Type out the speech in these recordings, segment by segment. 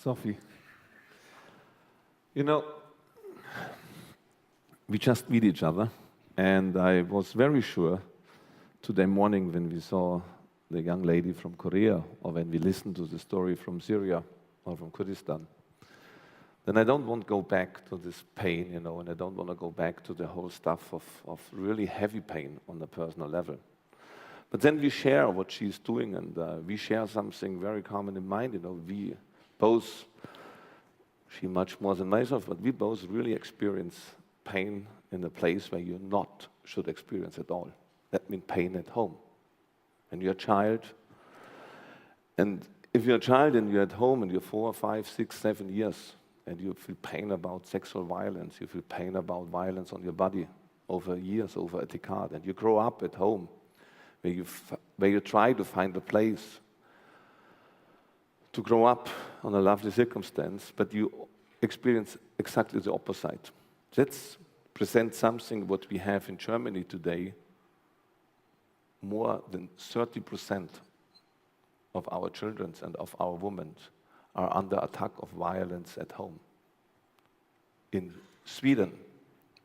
Sophie, you know, we just meet each other, and I was very sure today morning when we saw the young lady from Korea, or when we listened to the story from Syria or from Kurdistan, then I don't want to go back to this pain, you know, and I don't want to go back to the whole stuff of really heavy pain on the personal level. But then we share what she's doing, and we share something very common in mind, you know, we both, she much more than myself, but we both really experience pain in a place where you not should experience at all. That means pain at home. When you're a child, and if you're a child and you're at home and you're 4, 5, 6, 7 years, and you feel pain about sexual violence, you feel pain about violence on your body over years, over a decade, and you grow up at home where you try to find a place to grow up on a lovely circumstance, but you experience exactly the opposite. Let's present something what we have in Germany today. More than 30% of our children and of our women are under attack of violence at home. In Sweden,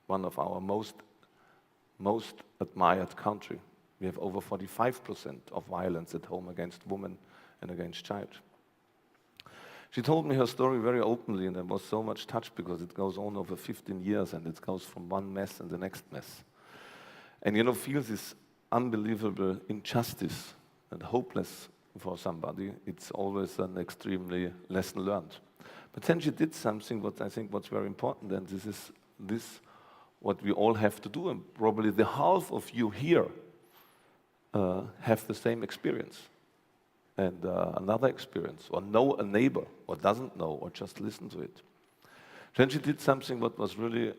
one of our most admired country, we have over 45% of violence at home against women and against child. She told me her story very openly, and I was so much touched because it goes on over 15 years and it goes from one mess and the next mess. And you know, feels this unbelievable injustice and hopeless for somebody. It's always an extremely lesson learned. But then she did something what I think was very important, and this is what we all have to do, and probably the half of you here have the same experience. And another experience, or know a neighbor, or doesn't know, or just listen to it. Then she did something what was really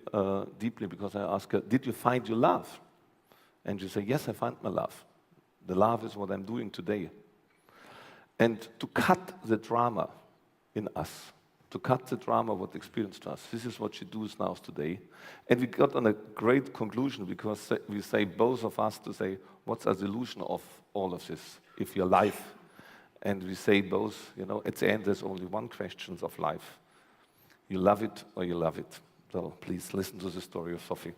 deeply, because I asked her, did you find your love? And she said, yes, I found my love. The love is what I'm doing today. And to cut the drama in us, to cut the drama what experienced to us, this is what she does now today. And we got on a great conclusion, because we say, both of us, to say, what's a solution of all of this, if your life. And we say both, you know, at the end there's only one question of life. You love it or you love it. So please listen to the story of Sophie.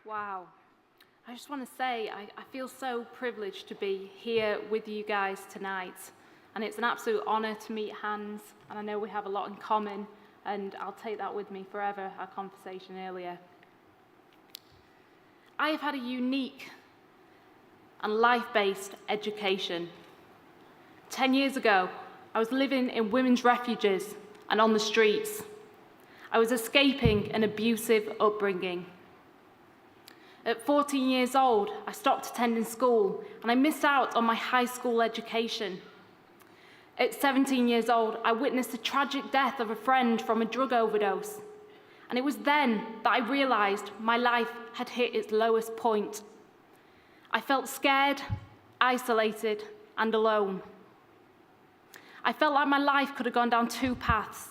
Wow. I just want to say I feel so privileged to be here with you guys tonight. And it's an absolute honor to meet Hanz. And I know we have a lot in common. And I'll take that with me forever, our conversation earlier. I have had a unique and life-based education. 10 years ago, I was living in women's refuges and on the streets. I was escaping an abusive upbringing. At 14 years old, I stopped attending school and I missed out on my high school education. At 17 years old, I witnessed the tragic death of a friend from a drug overdose. And it was then that I realized my life had hit its lowest point. I felt scared, isolated, and alone. I felt like my life could have gone down two paths: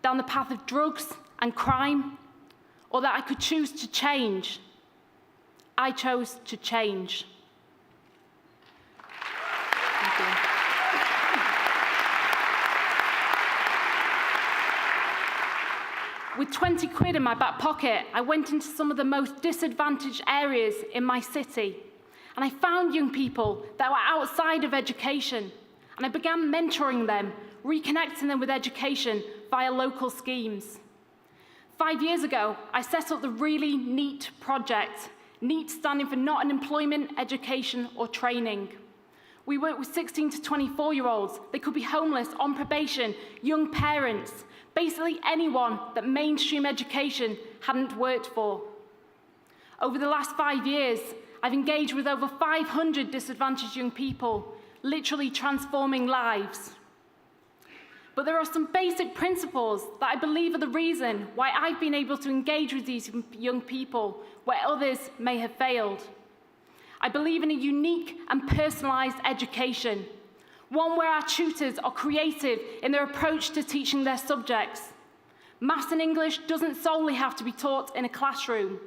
down the path of drugs and crime, or that I could choose to change. I chose to change. Thank you. With 20 quid in my back pocket, I went into some of the most disadvantaged areas in my city. And I found young people that were outside of education. And I began mentoring them, reconnecting them with education via local schemes. 5 years ago, I set up the Really NEET Project, NEET standing for Not an Employment, Education or Training. We work with 16 to 24-year-olds. They could be homeless, on probation, young parents, basically anyone that mainstream education hadn't worked for. Over the last 5 years, I've engaged with over 500 disadvantaged young people, literally transforming lives. But there are some basic principles that I believe are the reason why I've been able to engage with these young people where others may have failed. I believe in a unique and personalized education, one where our tutors are creative in their approach to teaching their subjects. Maths and English doesn't solely have to be taught in a classroom.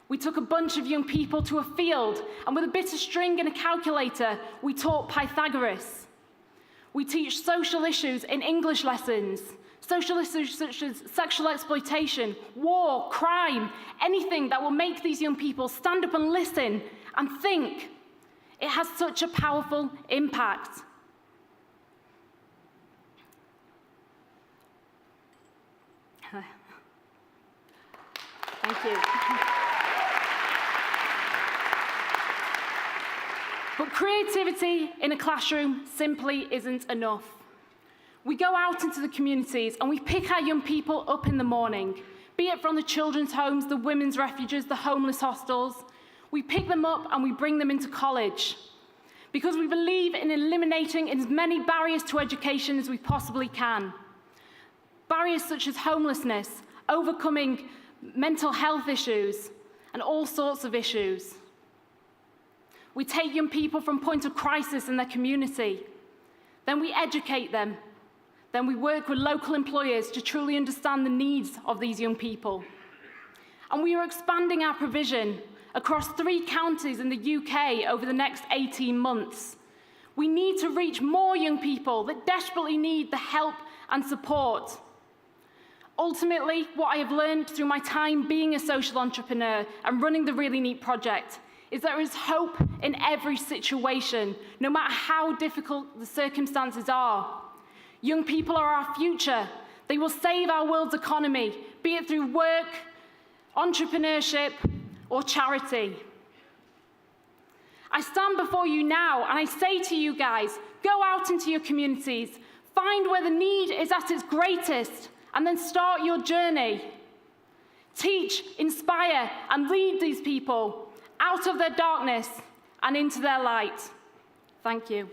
We took a bunch of young people to a field, and with a bit of string and a calculator, we taught Pythagoras. We teach social issues in English lessons, social issues such as sexual exploitation, war, crime, anything that will make these young people stand up and listen and think. It has such a powerful impact. Thank you. But creativity in a classroom simply isn't enough. We go out into the communities and we pick our young people up in the morning, be it from the children's homes, the women's refuges, the homeless hostels. We pick them up and we bring them into college because we believe in eliminating as many barriers to education as we possibly can. Barriers such as homelessness, overcoming mental health issues, and all sorts of issues. We take young people from point of crisis in their community. Then we educate them. Then we work with local employers to truly understand the needs of these young people. And we are expanding our provision across 3 counties in the UK over the next 18 months. We need to reach more young people that desperately need the help and support. Ultimately, what I have learned through my time being a social entrepreneur and running the Really NEET Project is there is hope in every situation, no matter how difficult the circumstances are. Young people are our future. They will save our world's economy, be it through work, entrepreneurship, or charity. I stand before you now and I say to you guys, go out into your communities, find where the need is at its greatest, and then start your journey. Teach, inspire, and lead these people out of their darkness and into their light. Thank you.